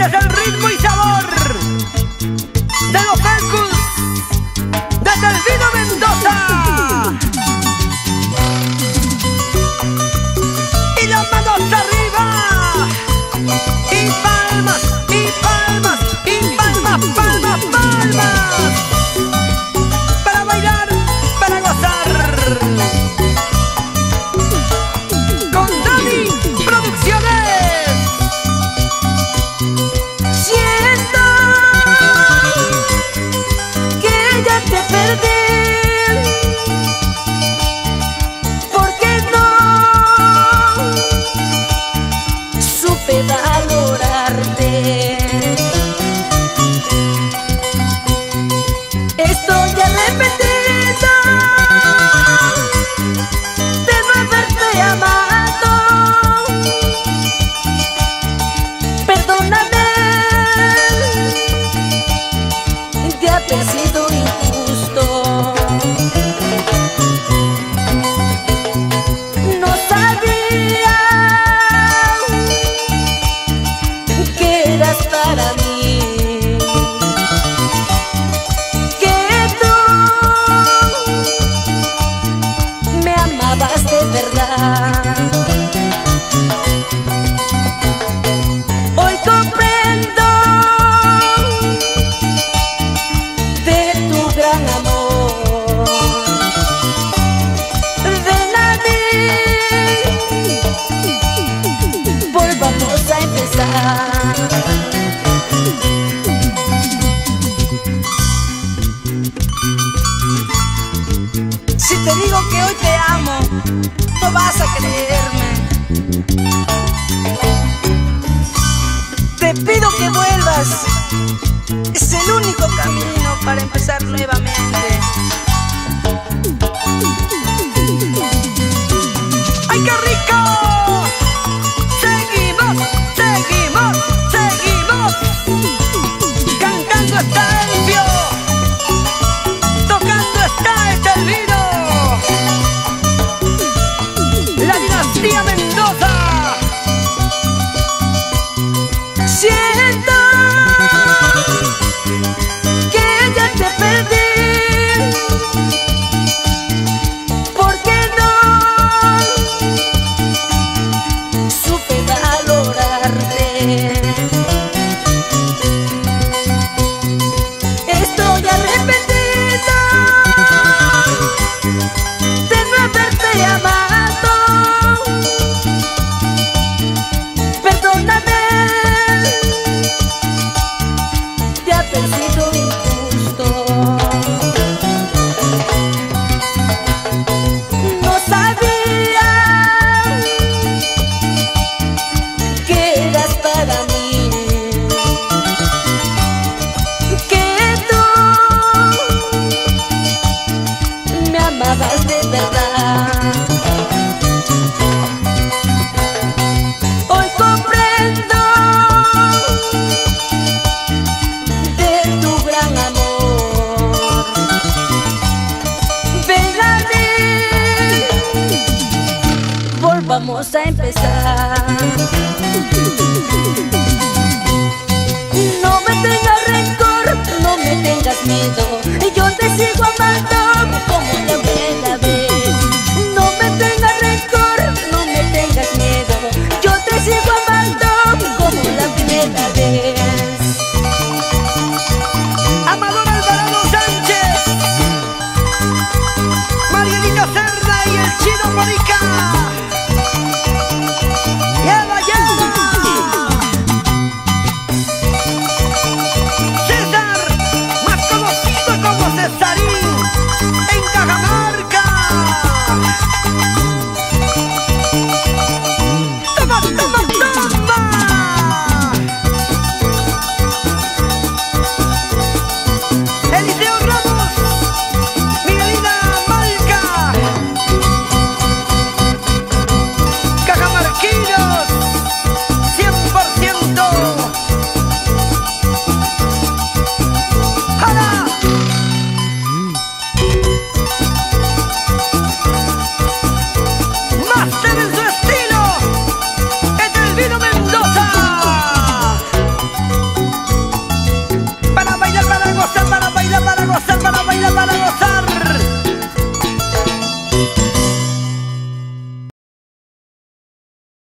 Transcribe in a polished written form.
Este es el ritmo y sabor de los Felcus desde el Vino Mendoza. Y las manos arriba. Y palmas, y palmas, y palmas, palmas, palmas. Para bailar, para gozar. Con Dani Producciones. Siento que ya te perdí, porque no supe valorarte. Estoy arrepentida de no haberte amado. Perdóname de haber sido injusto. No sabía que eras para mí, que tú me amabas de verdad. Hoy comprendo de tu gran amor. Ven a mí, volvamos a empezar. Si te digo que hoy te amo, no vas a creerme. Te pido que vuelvas, es el único camino para empezar nuevamente. ¡Ay, qué rico! Seguimos, seguimos, seguimos. Cantando está Elvio, tocando está el vino. La dinastía Mendoza. Siento que ya te perdí, porque no supe valorarte. Estoy arrepentida de no haberte amado. Perdóname de haber sido injusto. No sabía que eras para mí, que tú me amabas de verdad. Hoy comprendo de tu gran amor. Ven a mí, volvamos a empezar. No me tengas rencor, no me tengas miedo, yo te sigo amando como la primera vez. No me tengas rencor, no me tengas miedo, yo te sigo amando como la primera vez. Amador Alvarado Sánchez, Marielita Cerda y el Chino Morica.